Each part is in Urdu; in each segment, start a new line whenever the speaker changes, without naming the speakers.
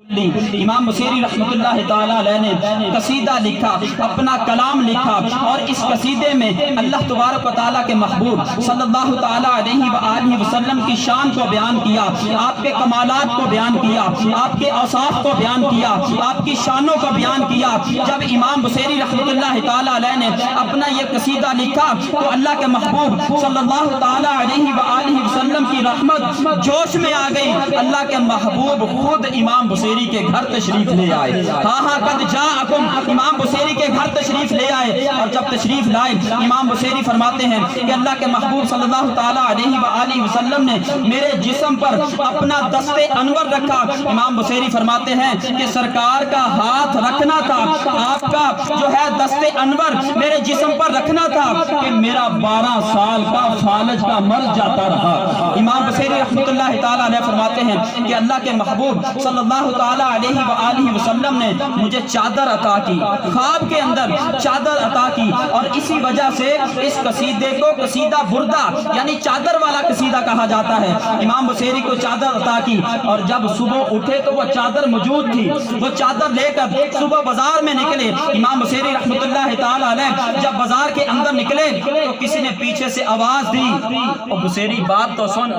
امام بصیری رحمۃ اللہ تعالیٰ علیہ نے قصیدہ لکھا، اپنا کلام لکھا، اور اس قصیدے میں اللہ تبارک و تعالیٰ کے محبوب صلی اللہ تعالیٰ علیہ وآلہ وسلم کی شان کو بیان کیا، آپ کے کمالات کو بیان کیا، آپ کے اوصاف کو بیان کیا، آپ کی شانوں کو بیان کیا۔ جب امام بصیری رحمۃ اللہ تعالیٰ علیہ نے اپنا یہ قصیدہ لکھا تو اللہ کے محبوب صلی اللہ تعالیٰ علیہ وآلہ وسلم کی رحمت جوش میں آ گئی۔ اللہ کے محبوب خود امام بصیری کے گھر تشریف لے آئے۔ ہاں قد جاءکم، امام بصیری کے گھر تشریف لے آئے، اور جب تشریف لائے امام بصیری فرماتے ہیں کہ اللہ کے محبوب صلی اللہ تعالیٰ علیہ وآلہ وسلم نے میرے جسم پر اپنا دست انور رکھا۔ امام بصیری فرماتے ہیں کہ سرکار کا ہاتھ رکھنا تھا، آپ کا جو ہے دست انور میرے جسم پر رکھنا تھا کہ میرا 12 سال کا فالج کا مرض جاتا رہا۔ امام بصیری رحمۃ اللہ تعالیٰ علیہ فرماتے ہیں کہ اللہ کے محبوب صلی اللہ تعالیٰ علیہ وآلہ وسلم نے مجھے چادر عطا کی، خواب کے اندر چادر عطا کی، اور اسی وجہ سے اس قصیدے کو قصیدہ بردہ یعنی چادر والا قصیدہ کہا جاتا ہے۔ امام بصیری کو چادر عطا کی، اور جب صبح اٹھے تو وہ چادر موجود تھی، وہ چادر لے کر صبح بازار میں نکلے۔ امام بصیری رحمۃ اللہ تعالیٰ علیہ جب بازار کے اندر نکلے تو کسی نے پیچھے سے آواز دی، اور بصیری بات تو سن۔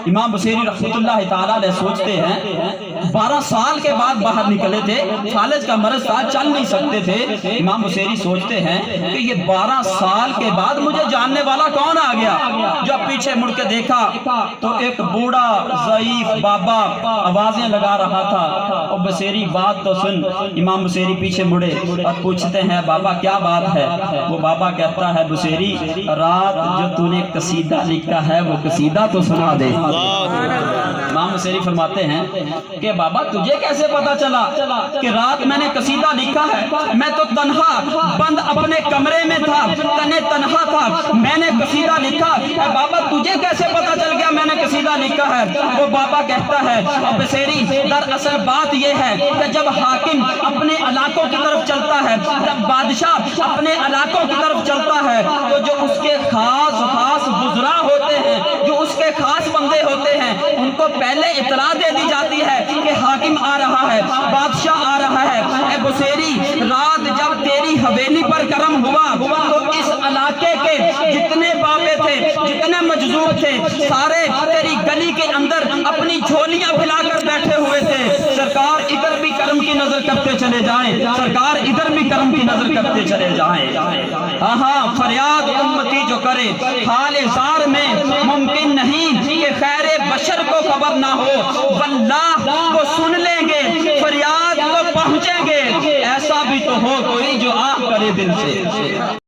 امام بصیری رحمۃ اللہ تعالیٰ علیہ سوچتے ہیں 12 سال کے بعد باہر نکلے تھے، فالج کا مرض تھا، چل نہیں سکتے تھے۔ امام بصیری سوچتے ہیں کہ یہ 12 سال کے بعد مجھے جاننے والا کون آ گیا؟ جب پیچھے مڑ کے دیکھا تو ایک بوڑھا ضعیف بابا آوازیں لگا رہا تھا۔ اور بصیری بات تو سن، امام بصیری پیچھے مڑے اور پوچھتے ہیں بابا کیا بات ہے؟ وہ بابا کہتا ہے بصیری رات جو تو نے قصیدہ لکھا ہے وہ قصیدہ تو سنا دے۔ امام بصیری فرماتے ہیں کہ بابا تجھے کیسے پتا چلا کہ رات میں نے قصیدہ لکھا ہے؟ میں تو تنہا بند اپنے کمرے میں تھا، تنے تنہا تھا، میں نے قصیدہ لکھا۔ اے بابا تجھے کیسے پتا چل گیا میں نے قصیدہ لکھا ہے؟ وہ بابا کہتا ہے بصیری دراصل بات یہ ہے کہ جب حاکم اپنے علاقوں کی طرف چلتا ہے، جب بادشاہ اپنے علاقوں کی طرف چلتا ہے تو جو اس کے خاص وزراء ہوتے ہیں، جو اس کے خاص بندے ہوتے ہیں، ان کو پہلے اطلاع دے دی جاتی ہے کہ حاکم آ رہا ہے، بادشاہ آ رہا ہے۔ اے بصیری رات جب تیری حویلی پر کرم ہوا تو اس علاقے کے جتنے بابے تھے، جتنے مجذوب تھے، سارے تیری گلی کے اندر اپنی جھولیاں پھیلا کر بیٹھے ہوئے تھے۔ سرکار ادھر بھی کرم کی نظر کرتے چلے جائیں، سرکار ادھر بھی کرم کی نظر کرتے چلے جائیں۔ ہاں فریاد امتی جو کرے حال زار میں ممکن نہیں کہ خیر بشر کو خبر نہ ہو، واللہ وہ سن لیں گے، فریاد کو پہنچیں گے، ایسا بھی تو ہو کوئی جو آہ کرے دل سے۔